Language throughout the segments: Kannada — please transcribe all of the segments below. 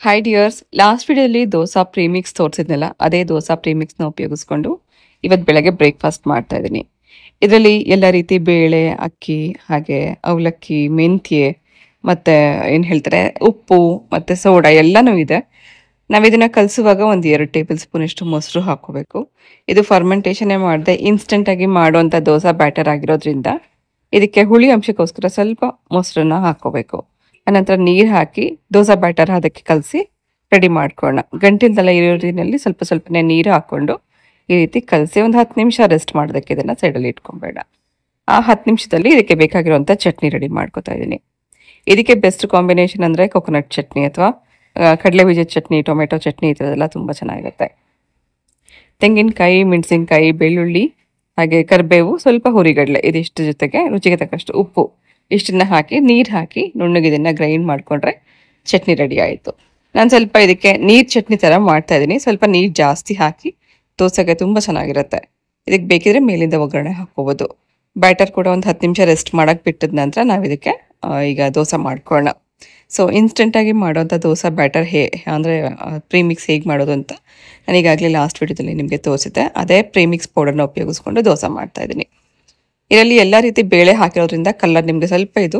ಹಾಯ್ ಡಿಯರ್ಸ್, ಲಾಸ್ಟ್ ವಿಡಿಯೋದಲ್ಲಿ ದೋಸಾ ಪ್ರೀಮಿಕ್ಸ್ ತೋರಿಸಿದ್ನಲ್ಲ, ಅದೇ ದೋಸಾ ಪ್ರೀಮಿಕ್ಸ್ನ ಉಪಯೋಗಿಸ್ಕೊಂಡು ಇವತ್ತು ಬೆಳಗ್ಗೆ ಬ್ರೇಕ್ಫಾಸ್ಟ್ ಮಾಡ್ತಾ ಇದ್ದೀನಿ. ಇದರಲ್ಲಿ ಎಲ್ಲ ರೀತಿ ಬೇಳೆ, ಅಕ್ಕಿ, ಹಾಗೆ ಅವಲಕ್ಕಿ, ಮೆಂತ್ಯೆ ಮತ್ತು ಏನು ಹೇಳ್ತಾರೆ ಉಪ್ಪು ಮತ್ತು ಸೋಡಾ ಎಲ್ಲನೂ ಇದೆ. ನಾವು ಇದನ್ನು ಕಲಿಸುವಾಗ ಒಂದು 2 ಟೇಬಲ್ ಸ್ಪೂನಷ್ಟು ಮೊಸರು ಹಾಕ್ಕೋಬೇಕು. ಇದು ಫರ್ಮೆಂಟೇಷನ್ನೇ ಮಾಡದೆ ಇನ್ಸ್ಟೆಂಟಾಗಿ ಮಾಡುವಂಥ ದೋಸಾ ಬ್ಯಾಟರ್ ಆಗಿರೋದ್ರಿಂದ ಇದಕ್ಕೆ ಹುಳಿ ಅಂಶಕ್ಕೋಸ್ಕರ ಸ್ವಲ್ಪ ಮೊಸರನ್ನ ಹಾಕ್ಕೋಬೇಕು. ಅನಂತರ ನೀರು ಹಾಕಿ ದೋಸಾ ಬ್ಯಾಟರ್ ಅದಕ್ಕೆ ಕಲಸಿ ರೆಡಿ ಮಾಡ್ಕೊಳ್ಳೋಣ. ಗಂಟಿಲ್ದೆಲ್ಲ ಇರೋದ್ರಲ್ಲಿ ಸ್ವಲ್ಪ ಸ್ವಲ್ಪನೇ ನೀರು ಹಾಕ್ಕೊಂಡು ಈ ರೀತಿ ಕಲಸಿ ಒಂದು 10 ನಿಮಿಷ ರೆಸ್ಟ್ ಮಾಡೋದಕ್ಕೆ ಇದನ್ನು ಸೈಡಲ್ಲಿ ಇಟ್ಕೊಬೇಡ. ಆ 10 ನಿಮಿಷದಲ್ಲಿ ಇದಕ್ಕೆ ಬೇಕಾಗಿರುವಂಥ ಚಟ್ನಿ ರೆಡಿ ಮಾಡ್ಕೊತಾ ಇದ್ದೀನಿ. ಇದಕ್ಕೆ ಬೆಸ್ಟ್ ಕಾಂಬಿನೇಷನ್ ಅಂದರೆ ಕೊಕೊನಟ್ ಚಟ್ನಿ ಅಥವಾ ಕಡಲೆ ಬೀಜದ ಚಟ್ನಿ, ಟೊಮೆಟೊ ಚಟ್ನಿ ಈ ಥರದ್ದೆಲ್ಲ ತುಂಬ ಚೆನ್ನಾಗಿರುತ್ತೆ. ತೆಂಗಿನಕಾಯಿ, ಮೆಣಸಿನ್ಕಾಯಿ, ಬೆಳ್ಳುಳ್ಳಿ, ಹಾಗೆ ಕರಿಬೇವು, ಸ್ವಲ್ಪ ಹುರಿಗಡಲೆ, ಇದಿಷ್ಟು ಜೊತೆಗೆ ರುಚಿಗೆ ತಕ್ಕಷ್ಟು ಉಪ್ಪು ಇಷ್ಟನ್ನ ಹಾಕಿ ನೀರು ಹಾಕಿ ನುಣ್ಣಗೆ ಇದನ್ನು ಗ್ರೈಂಡ್ ಮಾಡಿಕೊಂಡ್ರೆ ಚಟ್ನಿ ರೆಡಿ ಆಯಿತು. ನಾನು ಸ್ವಲ್ಪ ಇದಕ್ಕೆ ನೀರು ಚಟ್ನಿ ಥರ ಮಾಡ್ತಾ ಇದ್ದೀನಿ. ಸ್ವಲ್ಪ ನೀರು ಜಾಸ್ತಿ ಹಾಕಿ ದೋಸೆಗೆ ತುಂಬ ಚೆನ್ನಾಗಿರುತ್ತೆ. ಇದಕ್ಕೆ ಬೇಕಿದ್ರೆ ಮೇಲಿಂದ ಒಗ್ಗರಣೆ ಹಾಕ್ಕೋಬೋದು. ಬ್ಯಾಟರ್ ಕೂಡ ಒಂದು 10 ನಿಮಿಷ ರೆಸ್ಟ್ ಮಾಡೋಕ್ಕೆ ಬಿಟ್ಟಿದ ನಂತರ ನಾವು ಇದಕ್ಕೆ ಈಗ ದೋಸೆ ಮಾಡ್ಕೊಳ್ಳೋಣ. ಸೊ ಇನ್ಸ್ಟೆಂಟಾಗಿ ಮಾಡೋವಂಥ ದೋಸೆ ಬ್ಯಾಟರ್ ಅಂದರೆ ಪ್ರೀಮಿಕ್ಸ್ ಹೇಗೆ ಮಾಡೋದು ಅಂತ ನಾನು ಈಗಾಗಲೇ ಲಾಸ್ಟ್ ವಿಡಿಯೋದಲ್ಲಿ ನಿಮಗೆ ತೋರಿಸಿದ್ದೆ. ಅದೇ ಪ್ರೀಮಿಕ್ಸ್ ಪೌಡರ್ನ ಉಪಯೋಗಿಸ್ಕೊಂಡು ದೋಸೆ ಮಾಡ್ತಾಯಿದ್ದೀನಿ. ಇದರಲ್ಲಿ ಎಲ್ಲ ರೀತಿ ಬೇಳೆ ಹಾಕಿರೋದ್ರಿಂದ ಕಲರ್ ನಿಮಗೆ ಸ್ವಲ್ಪ ಇದು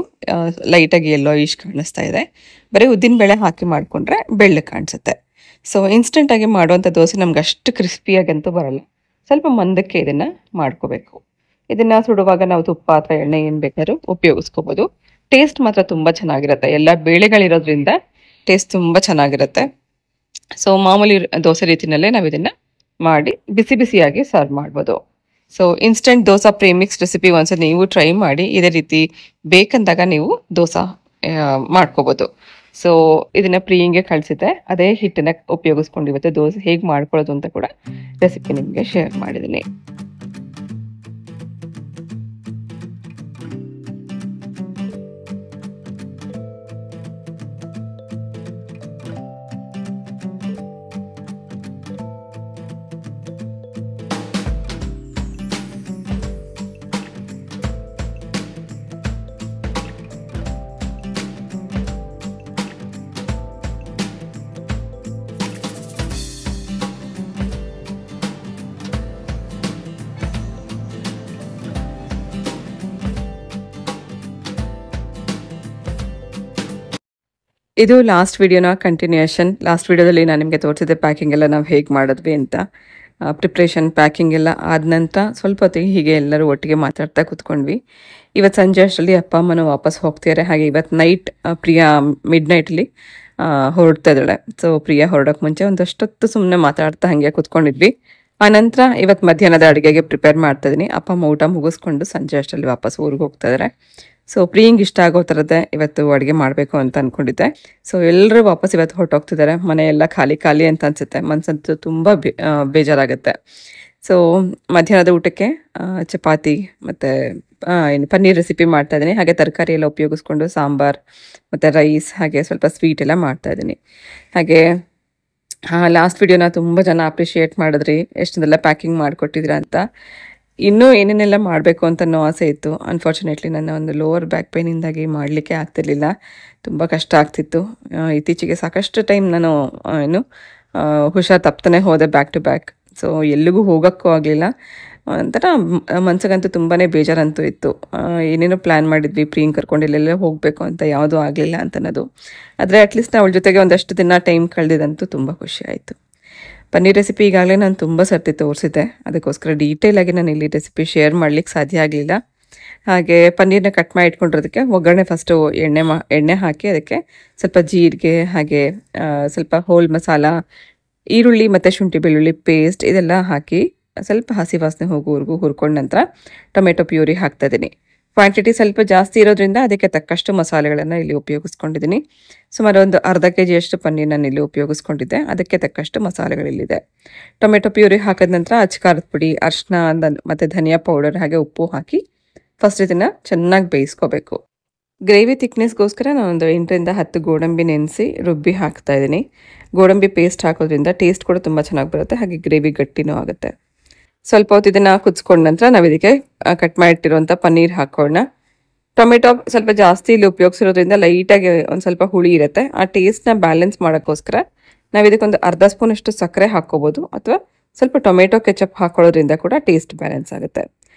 ಲೈಟಾಗಿ ಎಲ್ಲೋ ಇಶ್ ಕಾಣಿಸ್ತಾ ಇದೆ. ಬರೀ ಉದ್ದಿನ ಬೇಳೆ ಹಾಕಿ ಮಾಡಿಕೊಂಡ್ರೆ ಬೆಳ್ಳಗೆ ಕಾಣಿಸುತ್ತೆ. ಸೊ ಇನ್ಸ್ಟೆಂಟಾಗಿ ಮಾಡುವಂಥ ದೋಸೆ ನಮ್ಗೆ ಅಷ್ಟು ಕ್ರಿಸ್ಪಿಯಾಗಂತೂ ಬರಲ್ಲ. ಸ್ವಲ್ಪ ಮಂದಕ್ಕೆ ಇದನ್ನು ಮಾಡ್ಕೋಬೇಕು. ಇದನ್ನು ಸುಡುವಾಗ ನಾವು ತುಪ್ಪ ಅಥವಾ ಎಣ್ಣೆ ಏನು ಬೇಕಾದ್ರೂ ಉಪಯೋಗಿಸ್ಕೋಬೋದು. ಟೇಸ್ಟ್ ಮಾತ್ರ ತುಂಬ ಚೆನ್ನಾಗಿರುತ್ತೆ. ಎಲ್ಲ ಬೇಳೆಗಳಿರೋದ್ರಿಂದ ಟೇಸ್ಟ್ ತುಂಬ ಚೆನ್ನಾಗಿರುತ್ತೆ. ಸೊ ಮಾಮೂಲಿ ದೋಸೆ ರೀತಿಯಲ್ಲೇ ನಾವು ಇದನ್ನು ಮಾಡಿ ಬಿಸಿ ಬಿಸಿಯಾಗಿ ಸರ್ವ್ ಮಾಡ್ಬೋದು. So instant dosa premix recipe ಒಂದ್ಸಲ ನೀವು ಟ್ರೈ ಮಾಡಿ. ಇದೇ ರೀತಿ ಬೇಕಂದಾಗ ನೀವು ದೋಸೆ ಮಾಡ್ಕೋಬೋದು. ಸೊ ಇದನ್ನು ಪ್ರೀಯಿಂಗೆ ಕಳಿಸಿದ್ದೆ. ಅದೇ ಹಿಟ್ಟನ್ನು ಉಪಯೋಗಿಸ್ಕೊಂಡು ಇವತ್ತು ದೋಸೆ ಹೇಗೆ ಮಾಡ್ಕೊಳ್ಳೋದು ಅಂತ ಕೂಡ ರೆಸಿಪಿ ನಿಮಗೆ ಶೇರ್ ಮಾಡಿದ್ದೀನಿ. ಇದು ಲಾಸ್ಟ್ ವಿಡಿಯೋನ ಕಂಟಿನ್ಯೂಯೇಷನ್. ಲಾಸ್ಟ್ ವಿಡಿಯೋದಲ್ಲಿ ನಾನು ನಿಮಗೆ ತೋರಿಸಿದ್ದೆ ಪ್ಯಾಕಿಂಗ್ ಎಲ್ಲ ನಾವು ಹೇಗೆ ಮಾಡಿದ್ವಿ ಅಂತ. ಪ್ರಿಪ್ರೇಷನ್ ಪ್ಯಾಕಿಂಗ್ ಎಲ್ಲ ಆದ ನಂತರ ಸ್ವಲ್ಪ ಹೊತ್ತಿಗೆ ಹೀಗೆ ಎಲ್ಲರೂ ಒಟ್ಟಿಗೆ ಮಾತಾಡ್ತಾ ಕೂತ್ಕೊಂಡ್ವಿ. ಇವತ್ತು ಸಂಜೆ ಅಷ್ಟರಲ್ಲಿ ಅಪ್ಪ ಅಮ್ಮನೂ ವಾಪಸ್ ಹೋಗ್ತಿದ್ದಾರೆ. ಹಾಗೆ ಇವತ್ತು ನೈಟ್ ಪ್ರಿಯಾ ಮಿಡ್ ನೈಟಲ್ಲಿ ಹೊರಡ್ತಾ ಇದ್ದಾಳೆ. ಸೊ ಪ್ರಿಯಾ ಹೊರಡೋಕ್ಕೆ ಮುಂಚೆ ಒಂದಷ್ಟೊತ್ತು ಸುಮ್ಮನೆ ಮಾತಾಡ್ತಾ ಹಾಗೆ ಕೂತ್ಕೊಂಡಿದ್ವಿ. ಆನಂತರ ಇವತ್ತು ಮಧ್ಯಾಹ್ನದ ಅಡುಗೆಗೆ ಪ್ರಿಪೇರ್ ಮಾಡ್ತಾಯಿದ್ದೀನಿ. ಅಪ್ಪ ಅಮ್ಮ ಊಟ ಮುಗಿಸ್ಕೊಂಡು ಸಂಜೆ ಅಷ್ಟರಲ್ಲಿ ವಾಪಸ್ ಊರಿಗೆ ಹೋಗ್ತಾ ಇದ್ದಾರೆ. ಸೊ ಪ್ರಿಯಿಂಗ್ ಇಷ್ಟ ಆಗೋ ಥರದ್ದೇ ಇವತ್ತು ಅಡುಗೆ ಮಾಡಬೇಕು ಅಂತ ಅಂದ್ಕೊಂಡಿದ್ದೆ. ಸೊ ಎಲ್ಲರೂ ವಾಪಸ್ ಇವತ್ತು ಹೊರಟೋಗ್ತಿದ್ದಾರೆ. ಮನೆಯೆಲ್ಲ ಖಾಲಿ ಖಾಲಿ ಅಂತ ಅನಿಸುತ್ತೆ. ಮನಸ್ಸಂತೂ ತುಂಬ ಬೇಜಾರಾಗುತ್ತೆ. ಸೊ ಮಧ್ಯಾಹ್ನದ ಊಟಕ್ಕೆ ಚಪಾತಿ ಮತ್ತು ಪನ್ನೀರ್ ರೆಸಿಪಿ ಮಾಡ್ತಾಯಿದ್ದೀನಿ. ಹಾಗೆ ತರಕಾರಿ ಎಲ್ಲ ಉಪಯೋಗಿಸ್ಕೊಂಡು ಸಾಂಬಾರು ಮತ್ತು ರೈಸ್ ಹಾಗೆ ಸ್ವಲ್ಪ ಸ್ವೀಟ್ ಎಲ್ಲ ಮಾಡ್ತಾಯಿದ್ದೀನಿ. ಹಾಗೆ ಲಾಸ್ಟ್ ವಿಡಿಯೋನ ತುಂಬ ಜನ ಅಪ್ರಿಷಿಯೇಟ್ ಮಾಡಿದ್ರಿ, ಎಷ್ಟೊಂದೆಲ್ಲ ಪ್ಯಾಕಿಂಗ್ ಮಾಡಿಕೊಟ್ಟಿದ್ದೀರಾ ಅಂತ. ಇನ್ನೂ ಏನೇನೆಲ್ಲ ಮಾಡಬೇಕು ಅಂತ ಅನ್ನೋ ಆಸೆ ಇತ್ತು. ಅನ್ಫಾರ್ಚುನೇಟ್ಲಿ ನನ್ನ ಒಂದು ಲೋವರ್ ಬ್ಯಾಕ್ ಪೇನಿಂದಾಗಿ ಮಾಡಲಿಕ್ಕೆ ಆಗ್ತಿರ್ಲಿಲ್ಲ. ತುಂಬ ಕಷ್ಟ ಆಗ್ತಿತ್ತು. ಇತ್ತೀಚೆಗೆ ಸಾಕಷ್ಟು ಟೈಮ್ ನಾನು ಹುಷಾರು ತಪ್ತಾನೆ ಹೋದೆ ಬ್ಯಾಕ್ ಟು ಬ್ಯಾಕ್. ಸೊ ಎಲ್ಲಿಗೂ ಹೋಗೋಕ್ಕೂ ಆಗಲಿಲ್ಲ. ಒಂಥರ ಮನ್ಸಿಗಂತೂ ತುಂಬಾ ಬೇಜಾರಂತೂ ಇತ್ತು. ಏನೇನೋ ಪ್ಲ್ಯಾನ್ ಮಾಡಿದ್ವಿ, ಪ್ರೀಂಗ್ ಕರ್ಕೊಂಡು ಎಲ್ಲೆಲ್ಲ ಹೋಗಬೇಕು ಅಂತ, ಯಾವುದೂ ಆಗಲಿಲ್ಲ ಅಂತ ಅನ್ನೋದು. ಆದರೆ ಅಟ್ಲೀಸ್ಟ್ ಅವಳ ಜೊತೆಗೆ ಒಂದಷ್ಟು ದಿನ ಟೈಮ್ ಕಳೆದಿದ್ದಂತೂ ತುಂಬ ಖುಷಿ ಆಯಿತು. ಪನ್ನೀರ್ ರೆಸಿಪಿ ಈಗಾಗಲೇ ನಾನು ತುಂಬ ಸರ್ತಿ ತೋರಿಸಿದ್ದೆ. ಅದಕ್ಕೋಸ್ಕರ ಡೀಟೇಲಾಗಿ ನಾನು ಇಲ್ಲಿ ರೆಸಿಪಿ ಶೇರ್ ಮಾಡಲಿಕ್ಕೆ ಸಾಧ್ಯ ಆಗಲಿಲ್ಲ. ಹಾಗೆ ಪನ್ನೀರನ್ನ ಕಟ್ ಮಾಡಿ ಇಟ್ಕೊಂಡಿರೋದಕ್ಕೆ ಒಗ್ಗರಣೆ ಫಸ್ಟು ಎಣ್ಣೆ ಹಾಕಿ ಅದಕ್ಕೆ ಸ್ವಲ್ಪ ಜೀರಿಗೆ, ಹಾಗೆ ಸ್ವಲ್ಪ ಹೋಲ್ ಮಸಾಲ, ಈರುಳ್ಳಿ ಮತ್ತು ಶುಂಠಿ ಬೆಳ್ಳುಳ್ಳಿ ಪೇಸ್ಟ್ ಇದೆಲ್ಲ ಹಾಕಿ ಸ್ವಲ್ಪ ಹಸಿ ವಾಸನೆ ಹೋಗೋವರೆಗೂ ಹುರ್ಕೊಂಡ ನಂತರ ಟೊಮೆಟೊ ಪ್ಯೂರಿ ಹಾಕ್ತಾಯಿದ್ದೀನಿ. ಕ್ವಾಂಟಿಟಿ ಸ್ವಲ್ಪ ಜಾಸ್ತಿ ಇರೋದ್ರಿಂದ ಅದಕ್ಕೆ ತಕ್ಕಷ್ಟು ಮಸಾಲೆಗಳನ್ನು ಇಲ್ಲಿ ಉಪಯೋಗಿಸ್ಕೊಂಡಿದ್ದೀನಿ. ಸುಮಾರು ಒಂದು ಅರ್ಧ kg ಪನ್ನೀರ್ ನಾನು ಇಲ್ಲಿ ಉಪಯೋಗಿಸ್ಕೊಂಡಿದ್ದೆ. ಅದಕ್ಕೆ ತಕ್ಕಷ್ಟು ಮಸಾಲೆಗಳಿಲ್ಲಿದೆ. ಟೊಮೆಟೊ ಪ್ಯೂರಿ ಹಾಕಿದ ನಂತರ ಅಚ್ಕಾರದ ಪುಡಿ, ಅರಿಶಿನ ಮತ್ತು ಧನಿಯಾ ಪೌಡರ್ ಹಾಗೆ ಉಪ್ಪು ಹಾಕಿ ಫಸ್ಟ್ ಇದನ್ನು ಚೆನ್ನಾಗಿ ಬೇಯಿಸ್ಕೋಬೇಕು. ಗ್ರೇವಿ ಥಿಕ್ನೆಸ್ಗೋಸ್ಕರ ನಾನೊಂದು 8ರಿಂದ 10 ಗೋಡಂಬಿ ನೆನೆಸಿ ರುಬ್ಬಿ ಹಾಕ್ತಾಯಿದ್ದೀನಿ. ಗೋಡಂಬಿ ಪೇಸ್ಟ್ ಹಾಕೋದ್ರಿಂದ ಟೇಸ್ಟ್ ಕೂಡ ತುಂಬ ಚೆನ್ನಾಗಿ ಬರುತ್ತೆ. ಹಾಗೆ ಗ್ರೇವಿ ಗಟ್ಟಿನೂ ಆಗುತ್ತೆ. ಸ್ವಲ್ಪ ಹೊತ್ತು ಇದನ್ನು ಕುದಿಸ್ಕೊಂಡ ನಂತರ ನಾವು ಇದಕ್ಕೆ ಕಟ್ ಮಾಡಿಟ್ಟಿರುವಂಥ ಪನ್ನೀರ್ ಹಾಕೋಣ. ಟೊಮೆಟೊ ಸ್ವಲ್ಪ ಜಾಸ್ತಿ ಇಲ್ಲಿ ಉಪಯೋಗಿಸಿರೋದ್ರಿಂದ ಲೈಟಾಗಿ ಒಂದು ಸ್ವಲ್ಪ ಹುಳಿ ಇರುತ್ತೆ. ಆ ಟೇಸ್ಟ್ನ ಬ್ಯಾಲೆನ್ಸ್ ಮಾಡೋಕ್ಕೋಸ್ಕರ ನಾವು ಇದಕ್ಕೊಂದು ಅರ್ಧ ಸ್ಪೂನಷ್ಟು ಸಕ್ಕರೆ ಹಾಕ್ಕೋಬೋದು, ಅಥವಾ ಸ್ವಲ್ಪ ಟೊಮೆಟೊ ಕೆಚಪ್ ಹಾಕೊಳ್ಳೋದ್ರಿಂದ ಕೂಡ ಟೇಸ್ಟ್ ಬ್ಯಾಲೆನ್ಸ್ ಆಗುತ್ತೆ.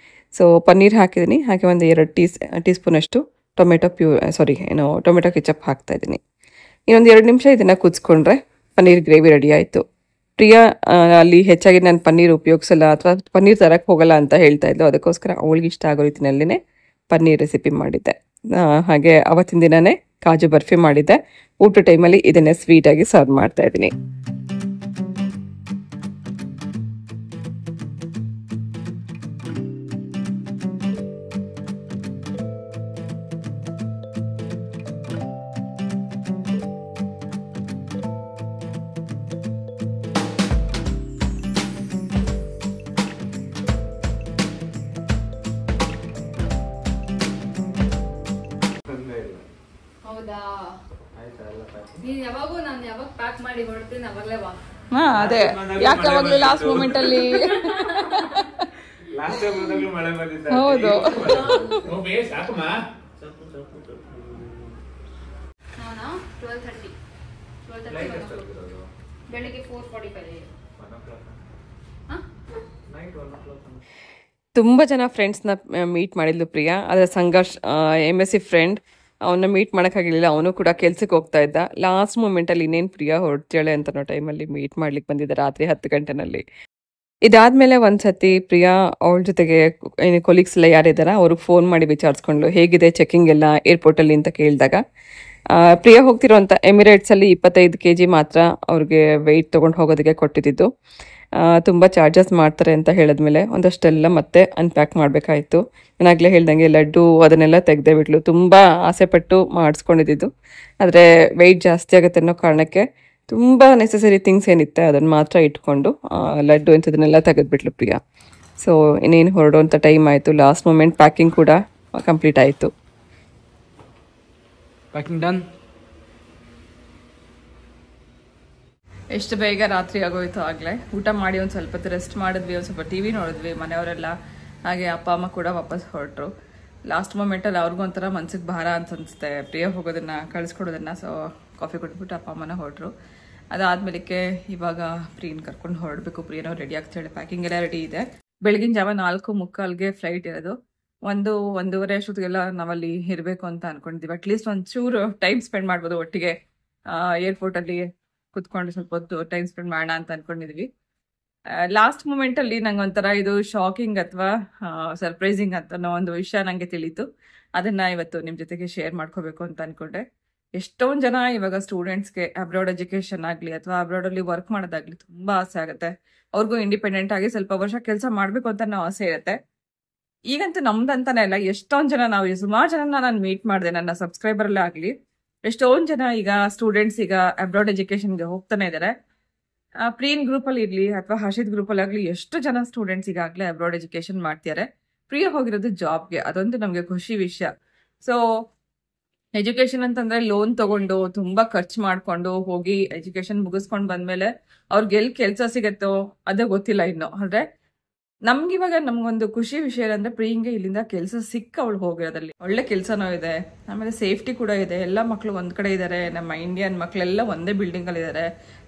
ಸೊ ಪನ್ನೀರ್ ಹಾಕಿದ್ದೀನಿ, ಹಾಗೆ ಒಂದು 2 ಟೀ ಸ್ಪೂನಷ್ಟು ಟೊಮೆಟೊ ಕೆಚಪ್ ಹಾಕ್ತಾ ಇದ್ದೀನಿ. ಇನ್ನೊಂದು 2 ನಿಮಿಷ ಇದನ್ನು ಕುದಿಸ್ಕೊಂಡ್ರೆ ಪನ್ನೀರ್ ಗ್ರೇವಿ ರೆಡಿ ಆಯಿತು. ಪ್ರಿಯಾ ಅಲ್ಲಿ ಹೆಚ್ಚಾಗಿ ನಾನು ಪನ್ನೀರ್ ಉಪಯೋಗಿಸಲ್ಲ ಅಥವಾ ಪನ್ನೀರ್ ತರಕ್ಕೆ ಹೋಗಲ್ಲ ಅಂತ ಹೇಳ್ತಾ ಇದ್ಲು. ಅದಕ್ಕೋಸ್ಕರ ಅವಳಿಗೆ ಇಷ್ಟ ಆಗೋ ರೀತಿಯಲ್ಲಿನೇ ಪನ್ನೀರ್ ರೆಸಿಪಿ ಮಾಡಿದ್ದೆ. ಹಾಗೆ ಅವತ್ತಿನ ದಿನನೇ ಕಾಜು ಬರ್ಫಿ ಮಾಡಿದ್ದೆ. ಊಟ ಟೈಮಲ್ಲಿ ಇದನ್ನೇ ಸ್ವೀಟಾಗಿ ಸರ್ವ್ ಮಾಡ್ತಾ ಇದ್ದೀನಿ. ಅದೇ ಯಾಕೆ ಯಾವಾಗ್ಲೂ ಲಾಸ್ಟ್ ಮೂಮೆಂಟ್ ಅಲ್ಲಿ ಹೌದು. ತುಂಬಾ ಜನ ಫ್ರೆಂಡ್ಸ್ನ ಮೀಟ್ ಮಾಡಿದ್ಲು ಪ್ರಿಯಾ. ಅದರ ಸಂಘರ್ಷ್ MSc ಫ್ರೆಂಡ್, ಅವನ್ನ ಮೀಟ್ ಮಾಡೋಕ್ಕಾಗಿರಲಿಲ್ಲ. ಅವನು ಕೂಡ ಕೆಲ್ಸಕ್ಕೆ ಹೋಗ್ತಾ ಇದ್ದ. ಲಾಸ್ಟ್ ಮೂಮೆಂಟಲ್ಲಿ ಇನ್ನೇನು ಪ್ರಿಯಾ ಹೊರಡ್ತಾಳೆ ಅಂತ ಟೈಮಲ್ಲಿ ಮೀಟ್ ಮಾಡ್ಲಿಕ್ಕೆ ಬಂದಿದ್ದೆ ರಾತ್ರಿ 10 ಗಂಟೆನಲ್ಲಿ. ಇದಾದಮೇಲೆ ಒಂದ್ಸತಿ ಪ್ರಿಯಾ ಅವಳ ಜೊತೆಗೆ ಕೊಲೀಗ್ಸ್ ಎಲ್ಲ ಯಾರಿದ್ದಾರ ಅವ್ರಿಗೆ ಫೋನ್ ಮಾಡಿ ವಿಚಾರಿಸ್ಕೊಂಡ್ಲು ಹೇಗಿದೆ ಚೆಕಿಂಗ್ ಎಲ್ಲ ಏರ್ಪೋರ್ಟಲ್ಲಿ ಅಂತ ಕೇಳಿದಾಗ, ಪ್ರಿಯಾ ಹೋಗ್ತಿರೋಂಥ ಎಮಿರೇಟ್ಸಲ್ಲಿ 25 kg ಮಾತ್ರ ಅವ್ರಿಗೆ ವೆಯ್ಟ್ ತೊಗೊಂಡು ಹೋಗೋದಕ್ಕೆ ಕೊಟ್ಟಿದ್ದು. ತುಂಬ ಚಾರ್ಜಸ್ ಮಾಡ್ತಾರೆ ಅಂತ ಹೇಳಿದ್ಮೇಲೆ ಒಂದಷ್ಟೆಲ್ಲ ಮತ್ತೆ ಅನ್ಪ್ಯಾಕ್ ಮಾಡಬೇಕಾಯಿತು. ನಾನಾಗಲೇ ಹೇಳ್ದಂಗೆ ಲಡ್ಡು ಅದನ್ನೆಲ್ಲ ತೆಗೆದೇ ಬಿಟ್ಲು. ತುಂಬ ಆಸೆಪಟ್ಟು ಮಾಡಿಸ್ಕೊಂಡಿದ್ದು, ಆದರೆ ವೆಯ್ಟ್ ಜಾಸ್ತಿ ಆಗುತ್ತೆ ಅನ್ನೋ ಕಾರಣಕ್ಕೆ ತುಂಬ ನೆಸೆಸರಿ ಥಿಂಗ್ಸ್ ಏನಿತ್ತೆ ಅದನ್ನು ಮಾತ್ರ ಇಟ್ಕೊಂಡು ಲಡ್ಡು ಇಂಥದನ್ನೆಲ್ಲ ತೆಗೆದುಬಿಟ್ಲು ಪ್ರಿಯಾ. ಸೊ ಇನ್ನೇನು ಹೊರಡುವಂಥ ಟೈಮ್ ಆಯಿತು. ಲಾಸ್ಟ್ ಮೂಮೆಂಟ್ ಪ್ಯಾಕಿಂಗ್ ಕೂಡ ಕಂಪ್ಲೀಟ್ ಆಯಿತು. Packing done. ಎಷ್ಟು ಬೇಗ ರಾತ್ರಿ ಆಗೋಯ್ತು. ಆಗಲೇ ಊಟ ಮಾಡಿ ಒಂದು ಸ್ವಲ್ಪ ಹೊತ್ತು ರೆಸ್ಟ್ ಮಾಡಿದ್ವಿ, ಒಂದು ಸ್ವಲ್ಪ TV ನೋಡಿದ್ವಿ. ಮನೆಯವರೆಲ್ಲ ಹಾಗೆ ಅಪ್ಪ ಅಮ್ಮ ಕೂಡ ವಾಪಸ್ ಹೊರಟರು. ಲಾಸ್ಟ್ ಮೂಮೆಂಟಲ್ಲಿ ಅವ್ರಿಗೂ ಒಂಥರ ಮನ್ಸಿಗೆ ಭಾರ ಅಂತ ಅನಿಸುತ್ತೆ ಪ್ರಿಯಾ ಹೋಗೋದನ್ನು ಕಳಿಸ್ಕೊಡೋದನ್ನು. ಸೊ ಕಾಫಿ ಕೊಟ್ಬಿಟ್ಟು ಅಪ್ಪ ಅಮ್ಮನ ಹೊರಟರು. ಅದಾದ್ಮೇಲೆ ಇವಾಗ ಪ್ರಿಯನ್ ಕರ್ಕೊಂಡು ಹೊರಡಬೇಕು. ಪ್ರಿಯನವ್ರು ರೆಡಿ ಆಗ್ತಾಳೆ, ಪ್ಯಾಕಿಂಗ್ ಎಲ್ಲ ರೆಡಿ ಇದೆ. ಬೆಳಗಿನ ಜಾವ 4:45ಗೆ ಫ್ಲೈಟ್ ಇರೋದು. 1-1:30 ಅಷ್ಟೊತ್ತಿಗೆಲ್ಲ ನಾವಲ್ಲಿ ಇರಬೇಕು ಅಂತ ಅನ್ಕೊಂಡಿದ್ದೀವಿ. ಅಟ್ಲೀಸ್ಟ್ ಒಂಚೂರು ಟೈಮ್ ಸ್ಪೆಂಡ್ ಮಾಡ್ಬೋದು ಒಟ್ಟಿಗೆ ಏರ್ಪೋರ್ಟಲ್ಲಿ ಕುತ್ಕೊಂಡು ಸ್ವಲ್ಪ ಹೊತ್ತು ಟೈಮ್ ಸ್ಪೆಂಡ್ ಮಾಡೋಣ ಅಂತ ಅನ್ಕೊಂಡಿದ್ವಿ. ಲಾಸ್ಟ್ ಮೂಮೆಂಟಲ್ಲಿ ನಂಗೆ ಒಂಥರ ಇದು ಶಾಕಿಂಗ್ ಅಥವಾ ಸರ್ಪ್ರೈಸಿಂಗ್ ಅಂತ ಅನ್ನೋ ಒಂದು ವಿಷಯ ನನಗೆ ತಿಳಿತು. ಅದನ್ನು ಇವತ್ತು ನಿಮ್ಮ ಜೊತೆಗೆ ಶೇರ್ ಮಾಡ್ಕೋಬೇಕು ಅಂತ ಅನ್ಕೊಂಡೆ. ಎಷ್ಟೊಂದು ಜನ ಇವಾಗ ಸ್ಟೂಡೆಂಟ್ಸ್ಗೆ ಅಬ್ರಾಡ್ ಎಜುಕೇಷನ್ ಆಗಲಿ ಅಥವಾ ಅಬ್ರಾಡಲ್ಲಿ ವರ್ಕ್ ಮಾಡೋದಾಗಲಿ ತುಂಬ ಆಸೆ ಆಗುತ್ತೆ. ಅವ್ರಿಗೂ ಇಂಡಿಪೆಂಡೆಂಟ್ ಆಗಿ ಸ್ವಲ್ಪ ವರ್ಷ ಕೆಲಸ ಮಾಡಬೇಕು ಅಂತ ನಾವು ಆಸೆ ಇರುತ್ತೆ. ಈಗಂತೂ ನಮ್ದಂತಾನೆ ಇಲ್ಲ, ಎಷ್ಟೊಂದು ಜನ ಸುಮಾರು ಜನನ ನಾನು ಮೀಟ್ ಮಾಡಿದೆ ನನ್ನ ಸಬ್ಸ್ಕ್ರೈಬರಲ್ಲೇ ಆಗಲಿ. ಎಷ್ಟೊಂದು ಜನ ಈಗ ಸ್ಟೂಡೆಂಟ್ಸ್ ಈಗ ಅಬ್ರಾಡ್ ಎಜುಕೇಷನ್ಗೆ ಹೋಗ್ತಾನೆ ಇದ್ದಾರೆ. ಪ್ರೀನ್ ಗ್ರೂಪಲ್ಲಿ ಇರಲಿ ಅಥವಾ ಹರ್ಷಿತ್ ಗ್ರೂಪಲ್ಲಿ ಆಗಲಿ ಎಷ್ಟು ಜನ ಸ್ಟೂಡೆಂಟ್ಸ್ ಈಗಾಗಲೇ ಅಬ್ರಾಡ್ ಎಜುಕೇಷನ್ ಮಾಡ್ತಿದ್ದಾರೆ. ಪ್ರಿಯ ಹೋಗಿರೋದು ಜಾಬ್ಗೆ, ಅದೊಂದು ನಮಗೆ ಖುಷಿ ವಿಷಯ. ಸೊ ಎಜುಕೇಷನ್ ಅಂತಂದ್ರೆ ಲೋನ್ ತಗೊಂಡು ತುಂಬಾ ಖರ್ಚು ಮಾಡ್ಕೊಂಡು ಹೋಗಿ ಎಜುಕೇಶನ್ ಮುಗಿಸ್ಕೊಂಡು ಬಂದ್ಮೇಲೆ ಅವ್ರಿಗೆ ಎಲ್ಲಿ ಕೆಲಸ ಸಿಗತ್ತೋ ಅದೇ ಗೊತ್ತಿಲ್ಲ ಇನ್ನು. ಅಂದ್ರೆ ನಮ್ಗಿವಾಗ ನಮ್ಗೊಂದು ಖುಷಿ ವಿಷಯ ಅಂದ್ರೆ ಪ್ರಿಯಂಗೆ ಇಲ್ಲಿಂದ ಕೆಲಸ ಸಿಕ್ಕ ಅವಳು ಹೋಗಿರೋದಲ್ಲಿ ಒಳ್ಳೆ ಕೆಲಸನೂ ಇದೆ, ಆಮೇಲೆ ಸೇಫ್ಟಿ ಕೂಡ ಇದೆ. ಎಲ್ಲ ಮಕ್ಕಳು ಒಂದ್ ಕಡೆ ಇದ್ದಾರೆ, ನಮ್ಮ ಇಂಡಿಯನ್ ಮಕ್ಕಳೆಲ್ಲ ಒಂದೇ ಬಿಲ್ಡಿಂಗ್ ಅಲ್ಲಿ ಇದ್ದಾರೆ.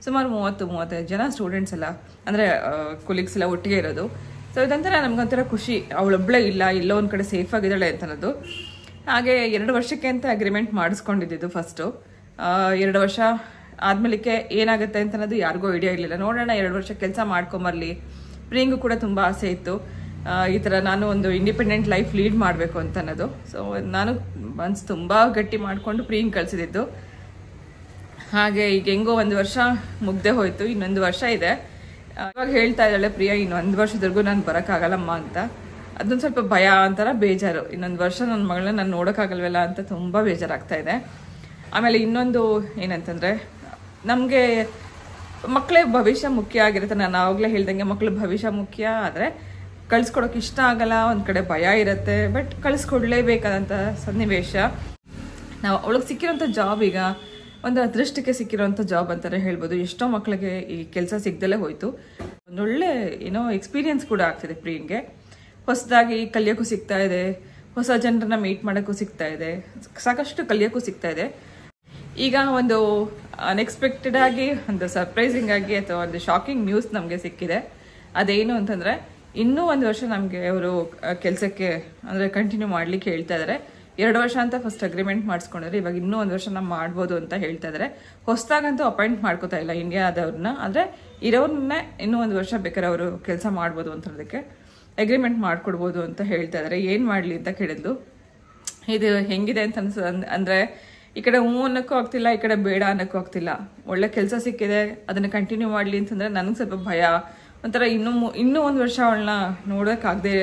ಸುಮಾರು 30-35 ಜನ ಸ್ಟೂಡೆಂಟ್ಸ್ ಎಲ್ಲ ಅಂದ್ರೆ ಕೊಲೀಗ್ಸ್ ಎಲ್ಲ ಒಟ್ಟಿಗೆ ಇರೋದು. ಸೊ ಇದಂತರ ನಮ್ಗೊಂಥರ ಖುಷಿ, ಅವಳೊಬ್ಳೆ ಇಲ್ಲ, ಎಲ್ಲೋ ಒಂದ್ ಕಡೆ ಸೇಫ್ ಆಗಿದ್ದಾಳೆ ಅಂತ ಅನ್ನೋದು. ಹಾಗೆ 2 ವರ್ಷಕ್ಕೆ ಅಂತ ಅಗ್ರಿಮೆಂಟ್ ಮಾಡಿಸ್ಕೊಂಡಿದ್ದು ಫಸ್ಟು. 2 ವರ್ಷ ಆದ್ಮೇಲೆ ಏನಾಗುತ್ತೆ ಅಂತ ಅನ್ನೋದು ಯಾರಿಗೂ ಐಡಿಯಾ ಇರಲಿಲ್ಲ. ನೋಡೋಣ 2 ವರ್ಷ ಕೆಲಸ ಮಾಡ್ಕೊಂಬರ್ಲಿ. ಪ್ರಿಯಂಗೂ ಕೂಡ ತುಂಬ ಆಸೆ ಇತ್ತು ಈ ಥರ ನಾನು ಒಂದು ಇಂಡಿಪೆಂಡೆಂಟ್ ಲೈಫ್ ಲೀಡ್ ಮಾಡಬೇಕು ಅಂತ ಅನ್ನೋದು. ಸೊ ನಾನು ಮನ್ಸು ತುಂಬ ಗಟ್ಟಿ ಮಾಡಿಕೊಂಡು ಪ್ರಿಯಂಗ್ ಕಳಿಸಿದ್ದು. ಹಾಗೆ ಈಗ ಹೆಂಗೋ 1 ವರ್ಷ ಮುಗ್ದೇ ಹೋಯ್ತು, ಇನ್ನೊಂದು ವರ್ಷ ಇದೆ. ಇವಾಗ ಹೇಳ್ತಾ ಇದ್ದಾಳೆ ಪ್ರಿಯಾ, ಇನ್ನೊಂದು ವರ್ಷದವರೆಗೂ ನಾನು ಬರೋಕ್ಕಾಗಲ್ಲಮ್ಮ ಅಂತ. ಅದೊಂದು ಸ್ವಲ್ಪ ಭಯ ಅಂತಾರ ಬೇಜಾರು. ಇನ್ನೊಂದು ವರ್ಷ ನನ್ನ ಮಗಳನ್ನ ನಾನು ನೋಡೋಕ್ಕಾಗಲ್ವಲ್ಲ ಅಂತ ತುಂಬ ಬೇಜಾರಾಗ್ತಾ ಇದೆ. ಆಮೇಲೆ ಇನ್ನೊಂದು ಏನಂತಂದರೆ, ನಮಗೆ ಮಕ್ಕಳೇ ಭವಿಷ್ಯ ಮುಖ್ಯ ಆಗಿರುತ್ತೆ. ನಾನು ಆವಾಗಲೇ ಹೇಳ್ದಂಗೆ ಮಕ್ಕಳ ಭವಿಷ್ಯ ಮುಖ್ಯ, ಆದರೆ ಕಳಿಸ್ಕೊಡೋಕೆ ಇಷ್ಟ ಆಗಲ್ಲ, ಒಂದು ಕಡೆ ಭಯ ಇರುತ್ತೆ, ಬಟ್ ಕಳಿಸ್ಕೊಡ್ಲೇಬೇಕಾದಂಥ ಸನ್ನಿವೇಶ. ನಾವು ಅವಳಿಗೆ ಸಿಕ್ಕಿರೋಂಥ ಜಾಬ್ ಈಗ ಒಂದು ಅದೃಷ್ಟಕ್ಕೆ ಸಿಕ್ಕಿರೋಂಥ ಜಾಬ್ ಅಂತಲೇ ಹೇಳ್ಬೋದು. ಎಷ್ಟೋ ಮಕ್ಕಳಿಗೆ ಈ ಕೆಲಸ ಸಿಗ್ದಲೇ ಹೋಯಿತು. ಒಂದೊಳ್ಳೆ ಎಕ್ಸ್ಪೀರಿಯನ್ಸ್ ಕೂಡ ಆಗ್ತಿದೆ ಪ್ರಿಯಂಗೆ. ಹೊಸದಾಗಿ ಕಲಿಯೋಕ್ಕೂ ಸಿಗ್ತಾ ಇದೆ, ಹೊಸ ಜನರನ್ನ ಮೀಟ್ ಮಾಡೋಕ್ಕೂ ಸಿಗ್ತಾ ಇದೆ, ಸಾಕಷ್ಟು ಕಲಿಯೋಕ್ಕೂ ಸಿಗ್ತಾ ಇದೆ. ಈಗ ಒಂದು ಅನ್ಎಕ್ಸ್ಪೆಕ್ಟೆಡ್ ಆಗಿ ಒಂದು ಸರ್ಪ್ರೈಸಿಂಗ್ ಆಗಿ ಅಥವಾ ಒಂದು ಶಾಕಿಂಗ್ ನ್ಯೂಸ್ ನಮಗೆ ಸಿಕ್ಕಿದೆ. ಅದೇನು ಅಂತಂದರೆ ಇನ್ನೂ 1 ವರ್ಷ ನಮಗೆ ಅವರು ಕೆಲಸಕ್ಕೆ ಅಂದರೆ ಕಂಟಿನ್ಯೂ ಮಾಡಲಿಕ್ಕೆ ಹೇಳ್ತಾ ಇದ್ದಾರೆ. 2 ವರ್ಷ ಅಂತ ಫಸ್ಟ್ ಅಗ್ರಿಮೆಂಟ್ ಮಾಡಿಸ್ಕೊಂಡಿದ್ರೆ ಇವಾಗ ಇನ್ನೂ 1 ವರ್ಷ ನಾವು ಮಾಡ್ಬೋದು ಅಂತ ಹೇಳ್ತಾ ಇದ್ದಾರೆ. ಹೊಸದಾಗಂತೂ ಅಪಾಯಿಂಟ್ ಮಾಡ್ಕೋತಾ ಇಲ್ಲ ಇಂಡಿಯಾದವ್ರನ್ನ, ಆದರೆ ಇರೋರನ್ನೇ ಇನ್ನೂ 1 ವರ್ಷ ಬೇಕಾದ್ರೆ ಅವರು ಕೆಲಸ ಮಾಡ್ಬೋದು ಅಂತದಕ್ಕೆ ಅಗ್ರಿಮೆಂಟ್ ಮಾಡ್ಕೊಡ್ಬೋದು ಅಂತ ಹೇಳ್ತಾ ಇದ್ದಾರೆ. ಏನು ಮಾಡಲಿ ಅಂತ ಕೇಳಿದ್ಲು. ಇದು ಹೆಂಗಿದೆ ಅಂತ ಅಂದರೆ ಈ ಕಡೆ ಹ್ಞೂ ಅನ್ನೋಕ್ಕೂ ಆಗ್ತಿಲ್ಲ, ಈ ಕಡೆ ಬೇಡ ಅನ್ನೋಕ್ಕೂ ಆಗ್ತಿಲ್ಲ. ಒಳ್ಳೆ ಕೆಲಸ ಸಿಕ್ಕಿದೆ, ಅದನ್ನು ಕಂಟಿನ್ಯೂ ಮಾಡಲಿ ಅಂತಂದರೆ ನನಗೆ ಸ್ವಲ್ಪ ಭಯ. ಒಂಥರ ಇನ್ನೂ 1 ವರ್ಷ ಅವಳನ್ನ ನೋಡೋಕ್ಕಾಗದೆ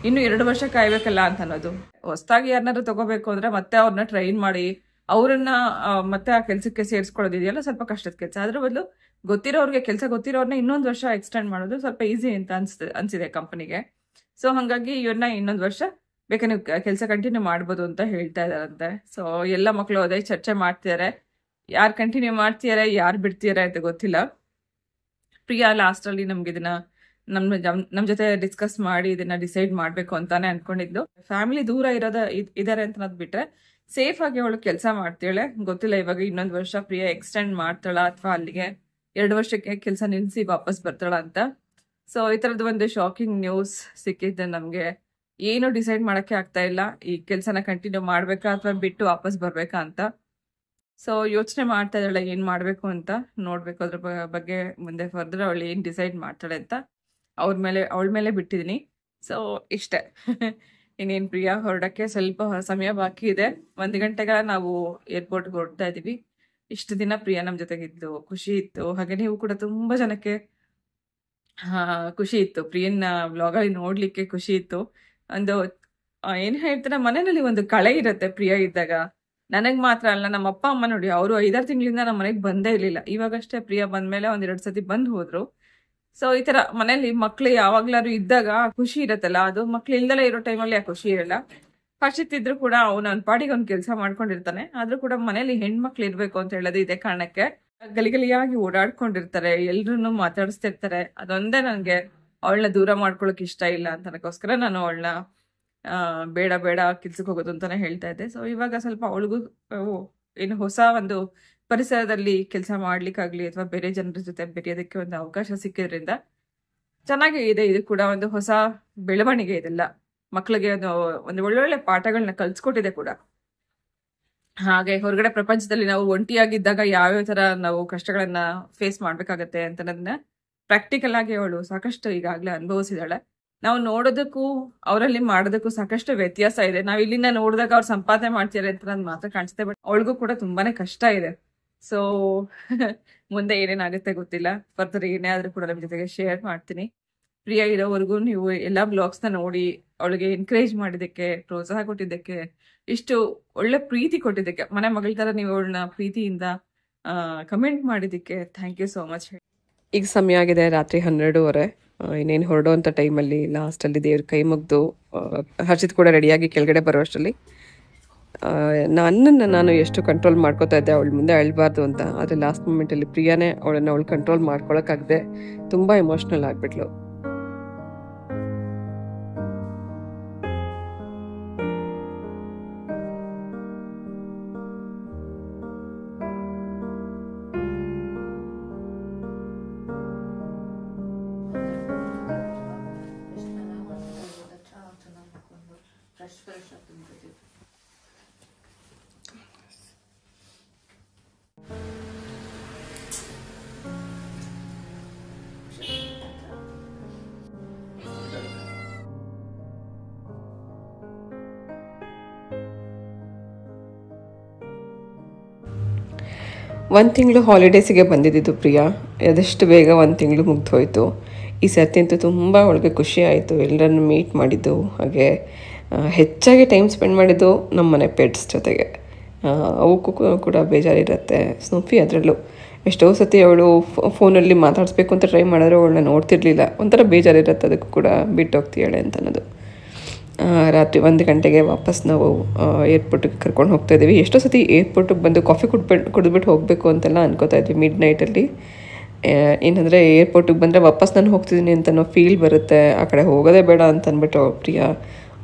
ಇನ್ನೂ 2 ವರ್ಷ ಕಾಯ್ಬೇಕಲ್ಲ ಅಂತ ಅನ್ನೋದು. ಹೊಸದಾಗಿ ಯಾರನ್ನಾರು ತಗೋಬೇಕು ಅಂದರೆ ಮತ್ತೆ ಅವ್ರನ್ನ ಟ್ರೈನ್ ಮಾಡಿ ಅವರನ್ನ ಮತ್ತೆ ಆ ಕೆಲಸಕ್ಕೆ ಸೇರಿಸ್ಕೊಳ್ಳೋದಿದೆಯಲ್ಲ ಸ್ವಲ್ಪ ಕಷ್ಟದ ಕೆಲಸ. ಅದ್ರ ಬದಲು ಗೊತ್ತಿರೋರಿಗೆ ಕೆಲಸ ಗೊತ್ತಿರೋರ್ನ ಇನ್ನೊಂದು ವರ್ಷ ಎಕ್ಸ್ಟೆಂಡ್ ಮಾಡೋದು ಸ್ವಲ್ಪ ಈಸಿ ಅಂತ ಅನ್ಸಿದೆ ಕಂಪನಿಗೆ. ಸೊ ಹಾಗಾಗಿ ಇವ್ರನ್ನ ಇನ್ನೊಂದು ವರ್ಷ ಬೇಕಾದ್ರೆ ನೀವು ಕೆಲಸ ಕಂಟಿನ್ಯೂ ಮಾಡ್ಬೋದು ಅಂತ ಹೇಳ್ತಾ ಇದ್ದಾರಂತೆ. ಸೊ ಎಲ್ಲ ಮಕ್ಕಳು ಅದೇ ಚರ್ಚೆ ಮಾಡ್ತಿದ್ದಾರೆ, ಯಾರು ಕಂಟಿನ್ಯೂ ಮಾಡ್ತಿದ್ದಾರೆ ಯಾರು ಬಿಡ್ತಿದ್ದಾರೆ ಅಂತ ಗೊತ್ತಿಲ್ಲ. ಪ್ರಿಯಾ ಲಾಸ್ಟಲ್ಲಿ ನಮ್ಗೆ ಇದನ್ನ ನಮ್ಮ ಜೊತೆ ಡಿಸ್ಕಸ್ ಮಾಡಿ ಇದನ್ನ ಡಿಸೈಡ್ ಮಾಡಬೇಕು ಅಂತಾನೆ ಅನ್ಕೊಂಡಿದ್ದು. ಫ್ಯಾಮಿಲಿ ದೂರ ಇದಾರೆ ಅಂತ ಅನ್ನೋದು ಬಿಟ್ರೆ ಸೇಫ್ ಆಗಿ ಅವಳು ಕೆಲಸ ಮಾಡ್ತಾಳೆ. ಗೊತ್ತಿಲ್ಲ ಇವಾಗ ಇನ್ನೊಂದು ವರ್ಷ ಪ್ರಿಯಾ ಎಕ್ಸ್ಟೆಂಡ್ ಮಾಡ್ತಾಳ ಅಥವಾ ಅಲ್ಲಿಗೆ 2 ವರ್ಷಕ್ಕೆ ಕೆಲಸ ನಿಲ್ಲಿಸಿ ವಾಪಸ್ ಬರ್ತಾಳ ಅಂತ. ಸೊ ಈ ಥರದ್ದು ಒಂದು ಶಾಕಿಂಗ್ ನ್ಯೂಸ್ ಸಿಕ್ಕಿದ್ದೆ ನಮಗೆ. ಏನು ಡಿಸೈಡ್ ಮಾಡೋಕ್ಕೆ ಆಗ್ತಾ ಇಲ್ಲ, ಈ ಕೆಲಸನ ಕಂಟಿನ್ಯೂ ಮಾಡಬೇಕಾ ಅಥವಾ ಬಿಟ್ಟು ವಾಪಸ್ ಬರಬೇಕಾ ಅಂತ. ಸೊ ಯೋಚನೆ ಮಾಡ್ತಾ ಇದ್ದಾಳೆ ಏನು ಮಾಡಬೇಕು ಅಂತ. ನೋಡಬೇಕು ಅದ್ರ ಬಗ್ಗೆ ಮುಂದೆ ಫರ್ದರ್ ಅವಳು ಏನು ಡಿಸೈಡ್ ಮಾಡ್ತಾಳೆ ಅಂತ ಅವಳ ಮೇಲೆ ಬಿಟ್ಟಿದ್ದೀನಿ. ಸೊ ಇಷ್ಟೇ. ಇನ್ನೇನು ಪ್ರಿಯಾ ಹೊರಡಕ್ಕೆ ಸ್ವಲ್ಪ ಸಮಯ ಬಾಕಿ ಇದೆ. 1 ಗಂಟೆಗಳ ನಾವು ಏರ್ಪೋರ್ಟ್ಗೆ ಹೊರಡ್ತಾ ಇದ್ದೀವಿ. ಇಷ್ಟು ದಿನ ಪ್ರಿಯಾ ನಮ್ಮ ಜೊತೆಗಿದ್ದು ಖುಷಿ ಇತ್ತು. ಹಾಗೆ ನೀವು ಕೂಡ ತುಂಬ ಜನಕ್ಕೆ ಖುಷಿ ಇತ್ತು, ಪ್ರಿಯನ್ನ ವ್ಲಾಗಲ್ಲಿ ನೋಡ್ಲಿಕ್ಕೆ ಖುಷಿ ಇತ್ತು. ಒಂದು ಏನು ಹೇಳ್ತಾರೆ, ಮನೆಯಲ್ಲಿ ಒಂದು ಕಳೆ ಇರುತ್ತೆ ಪ್ರಿಯಾ ಇದ್ದಾಗ. ನನಗೆ ಮಾತ್ರ ಅಲ್ಲ, ನಮ್ಮ ಅಪ್ಪ ಅಮ್ಮ ನೋಡಿ ಅವರು 5-6 ತಿಂಗಳಿಂದ ನಮ್ಮ ಮನೆಗೆ ಬಂದೇ ಇರಲಿಲ್ಲ. ಇವಾಗಷ್ಟೇ ಪ್ರಿಯಾ ಬಂದ್ಮೇಲೆ 1-2 ಸತಿ ಬಂದು ಹೋದ್ರು. ಸೊ ಈ ತರ ಮನೇಲಿ ಮಕ್ಳು ಯಾವಾಗ್ಲಾರು ಇದ್ದಾಗ ಖುಷಿ ಇರತ್ತಲ್ಲ, ಅದು ಮಕ್ಳು ಇಲ್ದಲೇ ಇರೋ ಟೈಮಲ್ಲಿ ಆ ಖುಷಿ ಇರಲ್ಲ. ಹರ್ಷಿತ್ ಇದ್ರು ಕೂಡ ಅವ್ನ ಪಾಡಿಗೆ ಅವ್ನ ಕೆಲಸ ಮಾಡ್ಕೊಂಡಿರ್ತಾನೆ. ಆದ್ರೂ ಕೂಡ ಮನೇಲಿ ಹೆಣ್ಮಕ್ಳು ಇರ್ಬೇಕು ಅಂತ ಹೇಳೋದು ಇದೇ ಕಾರಣಕ್ಕೆ. ಗಲಿಗಲಿಯಾಗಿ ಓಡಾಡ್ಕೊಂಡಿರ್ತಾರೆ, ಎಲ್ರು ಮಾತಾಡಿಸ್ತಿರ್ತಾರೆ. ಅದೊಂದೇ ನನ್ಗೆ ಅವಳನ್ನ ದೂರ ಮಾಡ್ಕೊಳಕ್ ಇಷ್ಟ ಇಲ್ಲ ಅಂತ ಅದಕ್ಕೋಸ್ಕರ ನಾನು ಅವಳನ್ನ ಬೇಡ ಬೇಡ ಕೆಲ್ಸಕ್ಕೆ ಹೋಗೋದು ಅಂತಾನೆ ಹೇಳ್ತಾ ಇದ್ದೆ. ಸೊ ಇವಾಗ ಸ್ವಲ್ಪ ಅವಳಿಗೂ ಏನು ಹೊಸ ಒಂದು ಪರಿಸರದಲ್ಲಿ ಕೆಲಸ ಮಾಡ್ಲಿಕ್ಕಾಗ್ಲಿ ಅಥವಾ ಬೇರೆ ಜನರ ಜೊತೆ ಬೆರೆಯೋದಕ್ಕೆ ಒಂದು ಅವಕಾಶ ಸಿಕ್ಕಿದ್ರಿಂದ ಚೆನ್ನಾಗಿ ಇದೆ. ಇದು ಕೂಡ ಒಂದು ಹೊಸ ಬೆಳವಣಿಗೆ. ಇದೆಲ್ಲ ಮಕ್ಕಳಿಗೆ ಒಂದು ಒಳ್ಳೊಳ್ಳೆ ಪಾಠಗಳನ್ನ ಕಲ್ಸ್ಕೊಟ್ಟಿದೆ ಕೂಡ. ಹಾಗೆ ಹೊರಗಡೆ ಪ್ರಪಂಚದಲ್ಲಿ ನಾವು ಒಂಟಿಯಾಗಿದ್ದಾಗ ಯಾವ್ಯಾವ ತರ ನಾವು ಕಷ್ಟಗಳನ್ನ ಫೇಸ್ ಮಾಡ್ಬೇಕಾಗತ್ತೆ ಅಂತದನ್ನ ಪ್ರಾಕ್ಟಿಕಲ್ ಆಗಿ ಅವಳು ಸಾಕಷ್ಟು ಈಗಾಗ್ಲೇ ಅನುಭವಿಸಿದಾಳೆ. ನಾವು ನೋಡೋದಕ್ಕೂ ಅವರಲ್ಲಿ ಮಾಡೋದಕ್ಕೂ ಸಾಕಷ್ಟು ವ್ಯತ್ಯಾಸ ಇದೆ. ನಾವ್ ಇಲ್ಲಿಂದ ನೋಡಿದಾಗ ಅವ್ರು ಸಂಪಾದನೆ ಮಾಡ್ತಿದ್ದಾರೆ ಅಂತ ನನ್ ಮಾತ್ರ ಕಾಣಿಸುತ್ತೆ, ಬಟ್ ಅವಳಿಗೂ ಕೂಡ ತುಂಬಾನೇ ಕಷ್ಟ ಇದೆ. ಸೊ ಮುಂದೆ ಏನೇನಾಗುತ್ತೆ ಗೊತ್ತಿಲ್ಲ. ಫರ್ದರ್ ಏನೇ ಆದ್ರೂ ಕೂಡ ನಿಮ್ ಜೊತೆಗೆ ಶೇರ್ ಮಾಡ್ತೀನಿ. ಪ್ರಿಯಾ ಇರೋವರೆಗೂ ನೀವು ಎಲ್ಲಾ ಬ್ಲಾಗ್ಸ್ನ ನೋಡಿ ಅವಳಿಗೆ ಎನ್ಕರೇಜ್ ಮಾಡಿದ್ದಕ್ಕೆ, ಪ್ರೋತ್ಸಾಹ ಕೊಟ್ಟಿದ್ದಕ್ಕೆ, ಇಷ್ಟು ಒಳ್ಳೆ ಪ್ರೀತಿ ಕೊಟ್ಟಿದ್ದಕ್ಕೆ, ಮನೆ ಮಗಳ ತರ ನೀವು ಅವಳನ್ನ ಪ್ರೀತಿಯಿಂದ ಕಮೆಂಟ್ ಮಾಡಿದ್ದಕ್ಕೆ ಥ್ಯಾಂಕ್ ಯು ಸೋ ಮಚ್. ಈಗ ಸಮಯ ಆಗಿದೆ ರಾತ್ರಿ 12:30. ಇನ್ನೇನು ಹೊರಡುವಂಥ ಟೈಮಲ್ಲಿ ಲಾಸ್ಟಲ್ಲಿ ದೇವ್ರ ಕೈ ಮುಗ್ದು ಹರ್ಷಿತ್ ಕೂಡ ರೆಡಿಯಾಗಿ ಕೆಳಗಡೆ ಬರೋ ಅಷ್ಟರಲ್ಲಿ ನನ್ನನ್ನು ನಾನು ಎಷ್ಟು ಕಂಟ್ರೋಲ್ ಮಾಡ್ಕೋತಾ ಇದ್ದೆ ಅವಳ ಮುಂದೆ ಅಳ್ಬಾರ್ದು ಅಂತ. ಆದರೆ ಲಾಸ್ಟ್ ಮೂಮೆಂಟಲ್ಲಿ ಪ್ರಿಯಾನೇ ಅವಳು ಕಂಟ್ರೋಲ್ ಮಾಡ್ಕೊಳಕ್ಕಾಗದೆ ತುಂಬ ಎಮೋಷ್ನಲ್ ಆಗಿಬಿಟ್ಲು. ಒಂದು ತಿಂಗಳು ಹಾಲಿಡೇಸಿಗೆ ಬಂದಿದ್ದು ಪ್ರಿಯಾ. ಅದೆಷ್ಟು ಬೇಗ 1 ತಿಂಗಳು ಮುಗ್ದು ಹೋಯಿತು. ಈ ಸರ್ತಿ ಅಂತೂ ತುಂಬ ಅವಳಿಗೆ ಖುಷಿ ಆಯಿತು, ಎಲ್ಲರನ್ನು ಮೀಟ್ ಮಾಡಿದ್ದು. ಹಾಗೆ ಹೆಚ್ಚಾಗಿ ಟೈಮ್ ಸ್ಪೆಂಡ್ ಮಾಡಿದ್ದು ನಮ್ಮ ಮನೆ ಪೆಟ್ಸ್ ಜೊತೆಗೆ. ಅವಕ್ಕೂ ಕೂಡ ಬೇಜಾರಿರುತ್ತೆ. ಸ್ನೂಫಿ ಅದರಲ್ಲೂ ಎಷ್ಟೋ ಸತಿ ಅವಳು ಫೋನಲ್ಲಿ ಮಾತಾಡಿಸ್ಬೇಕು ಅಂತ ಟ್ರೈ ಮಾಡಿದ್ರೆ ಅವಳನ್ನ ನೋಡ್ತಿರ್ಲಿಲ್ಲ. ಒಂಥರ ಬೇಜಾರಿರುತ್ತೆ, ಅದಕ್ಕೂ ಕೂಡ ಬಿಟ್ಟು ಹೋಗ್ತೀಯಾಳೆ ಅಂತ ಅನ್ನೋದು. ರಾತ್ರಿ 1 ಗಂಟೆಗೆ ವಾಪಸ್ ನಾವು ಏರ್ಪೋರ್ಟಿಗೆ ಕರ್ಕೊಂಡು ಹೋಗ್ತಾ ಇದ್ದೀವಿ. ಎಷ್ಟೋ ಸತಿ ಏರ್ಪೋರ್ಟಿಗೆ ಬಂದು ಕಾಫಿ ಕುಡಿದ್ಬಿಟ್ಟು ಹೋಗಬೇಕು ಅಂತೆಲ್ಲ ಅನ್ಕೋತಾ ಇದ್ವಿ ಮಿಡ್ ನೈಟಲ್ಲಿ. ಏನಂದರೆ ಏರ್ಪೋರ್ಟಿಗೆ ಬಂದರೆ ವಾಪಸ್ ನಾನು ಹೋಗ್ತಿದ್ದೀನಿ ಅಂತ ಫೀಲ್ ಬರುತ್ತೆ. ಆ ಕಡೆ ಹೋಗೋದೇ ಬೇಡ ಅಂತ ಅಂದ್ಬಿಟ್ಟು ಪ್ರಿಯಾ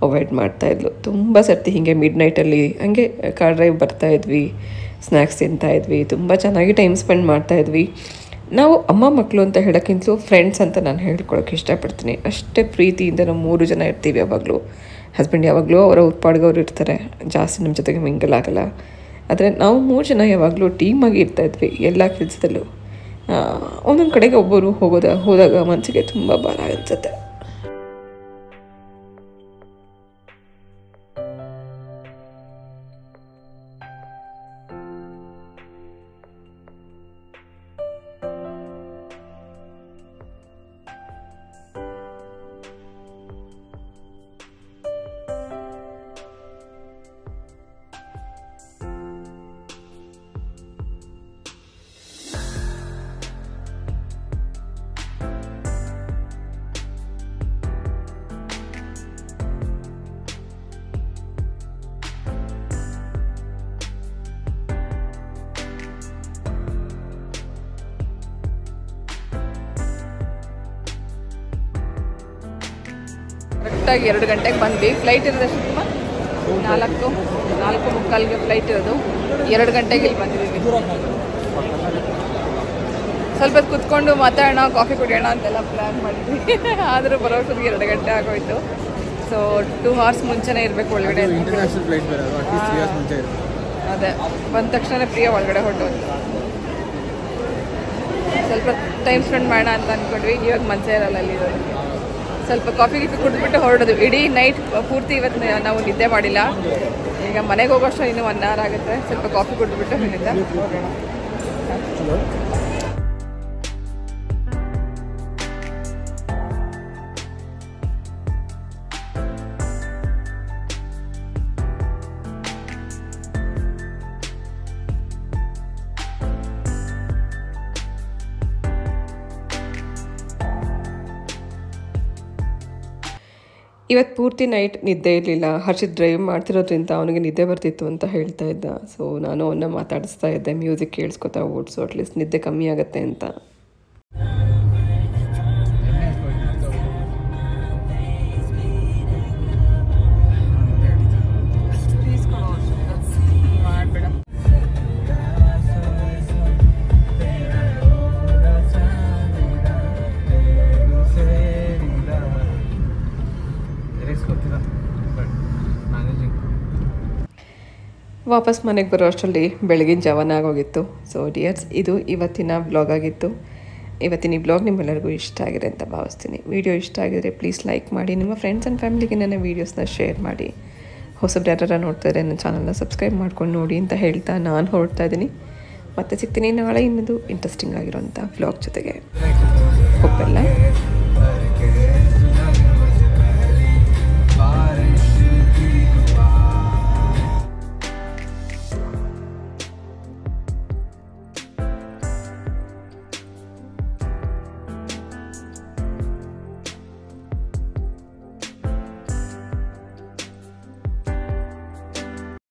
ಅವಾಯ್ಡ್ ಮಾಡ್ತಾಯಿದ್ಲು. ತುಂಬ ಸರ್ತಿ ಹೀಗೆ ಮಿಡ್ ನೈಟಲ್ಲಿ ಹಂಗೆ ಕಾರ್ ಡ್ರೈವ್ ಬರ್ತಾಯಿದ್ವಿ, ಸ್ನ್ಯಾಕ್ಸ್ ತಿಂತಾಯಿದ್ವಿ, ತುಂಬ ಚೆನ್ನಾಗಿ ಟೈಮ್ ಸ್ಪೆಂಡ್ ಮಾಡ್ತಾಯಿದ್ವಿ. ನಾವು ಅಮ್ಮ ಮಕ್ಕಳು ಅಂತ ಹೇಳೋಕ್ಕಿಂತಲೂ ಫ್ರೆಂಡ್ಸ್ ಅಂತ ನಾನು ಹೇಳ್ಕೊಳಕ್ಕೆ ಇಷ್ಟಪಡ್ತೀನಿ. ಅಷ್ಟೇ ಪ್ರೀತಿಯಿಂದ ನಾವು 3 ಜನ ಇರ್ತೀವಿ ಯಾವಾಗಲೂ. ಹಸ್ಬೆಂಡ್ ಯಾವಾಗಲೂ ಅವರ ಉತ್ಪಾಡ್ಗವ್ರು ಇರ್ತಾರೆ, ಜಾಸ್ತಿ ನಮ್ಮ ಜೊತೆಗೆ ಮಿಂಗಲ್ ಆಗಲ್ಲ. ಆದರೆ ನಾವು 3 ಜನ ಯಾವಾಗಲೂ ಟೀಮಾಗಿ ಇರ್ತಾಯಿದ್ವಿ ಎಲ್ಲ ಕೆಲಸದಲ್ಲೂ. ಒಂದೊಂದು ಕಡೆಗೆ ಒಬ್ಬರು ಹೋದಾಗ ಮನಸ್ಸಿಗೆ ತುಂಬ ಭಾರ ಅನಿಸುತ್ತೆ. ಕರೆಕ್ಟಾಗಿ 2 ಗಂಟೆಗೆ ಬಂದ್ವಿ. ಫ್ಲೈಟ್ ಇರೋದಷ್ಟು 4:45ಗೆ ಫ್ಲೈಟ್ ಇರೋದು. 2 ಗಂಟೆಗೆ ಇಲ್ಲಿ ಬಂದಿದ್ದೀವಿ. ಸ್ವಲ್ಪ ಹೊತ್ತು ಕುತ್ಕೊಂಡು ಮಾತಾಡೋಣ, ಕಾಫಿ ಕುಡಿಯೋಣ ಅಂತೆಲ್ಲ ಪ್ಲ್ಯಾನ್ ಮಾಡಿದ್ವಿ. ಆದರೂ ಬರೋಷ್ಟೊತ್ತಿಗೆ 2 ಗಂಟೆ ಆಗೋಯ್ತು. ಸೊ 2 hours ಮುಂಚೆನೇ ಇರಬೇಕು ಒಳಗಡೆ. ಅದೇ ಬಂದ ತಕ್ಷಣ ಪ್ರಿಯ ಒಳಗಡೆ ಹೊರಟೋದು. ಸ್ವಲ್ಪ ಟೈಮ್ ಸ್ಪೆಂಡ್ ಮಾಡೋಣ ಅಂತ ಅಂದ್ಕೊಂಡ್ವಿ. ಇವಾಗ ಮನಸ್ಸೇ ಇರಲ್ಲ ಅಲ್ಲಿ ಇರೋದಕ್ಕೆ. ಸ್ವಲ್ಪ ಕಾಫಿ ಕುಡಿದ್ಬಿಟ್ಟು ಹೊರಡೋದು. ಇಡೀ ನೈಟ್ ಪೂರ್ತಿ ಇವತ್ತು ನಾವು ನಿದ್ದೆ ಮಾಡಿಲ್ಲ. ಈಗ ಮನೆಗೆ ಹೋಗೋಷ್ಟು ಇನ್ನೂ 1 hour ಆಗುತ್ತೆ. ಸ್ವಲ್ಪ ಕಾಫಿ ಕುಡಿದ್ಬಿಟ್ಟು ಇಲ್ಲಿಂದ ಹೋಗೋಣ. ಇವತ್ತು ಪೂರ್ತಿ ನೈಟ್ ನಿದ್ದೆ ಇರಲಿಲ್ಲ. ಹರ್ಷಿತ್ ಡ್ರೈವ್ ಮಾಡ್ತಿರೋದ್ರಿಂದ ಅವನಿಗೆ ನಿದ್ದೆ ಬರ್ತಿತ್ತು ಅಂತ ಹೇಳ್ತಾ ಇದ್ದ. ಸೊ ನಾನು ಅವನ್ನ ಮಾತಾಡಿಸ್ತಾ ಇದ್ದೆ, ಮ್ಯೂಸಿಕ್ ಕೇಳಿಸ್ಕೊತಾ ಓಡಿಸು, ಅಟ್ಲೀಸ್ಟ್ ನಿದ್ದೆ ಕಮ್ಮಿ ಆಗುತ್ತೆ ಅಂತ. ವಾಪಸ್ ಮನೆಗೆ ಬರೋ ಅಷ್ಟರಲ್ಲಿ ಬೆಳಗಿನ ಜಾವನ ಆಗೋಗಿತ್ತು. ಸೊ ಡಿಯರ್ಸ್, ಇದು ಇವತ್ತಿನ ವ್ಲಾಗ್ ಆಗಿತ್ತು. ಇವತ್ತಿನ ಈ ವ್ಲಾಗ್ ನಿಮ್ಮೆಲ್ಲರಿಗೂ ಇಷ್ಟ ಆಗಿದೆ ಅಂತ ಭಾವಿಸ್ತೀನಿ. ವಿಡಿಯೋ ಇಷ್ಟ ಆಗಿದ್ರೆ ಪ್ಲೀಸ್ ಲೈಕ್ ಮಾಡಿ, ನಿಮ್ಮ ಫ್ರೆಂಡ್ಸ್ ಆ್ಯಂಡ್ ಫ್ಯಾಮಿಲಿಗೆ ನನ್ನ ವೀಡಿಯೋಸ್ನ ಶೇರ್ ಮಾಡಿ. ಹೊಸಬ್ರು ಯಾರು ನೋಡ್ತಾ ಇದ್ದರೆ ನನ್ನ ಚಾನಲ್ನ ಸಬ್ಸ್ಕ್ರೈಬ್ ಮಾಡ್ಕೊಂಡು ನೋಡಿ ಅಂತ ಹೇಳ್ತಾ ನಾನು ಹೊರಡ್ತಾ ಇದ್ದೀನಿ. ಮತ್ತೆ ಸಿಗ್ತೀನಿ ನಾಳೆ ಇನ್ನೊಂದು ಇಂಟ್ರೆಸ್ಟಿಂಗ್ ಆಗಿರೋಂಥ ವ್ಲಾಗ್ ಜೊತೆಗೆ. ಹೋಗ್ಬಲ್ಲ.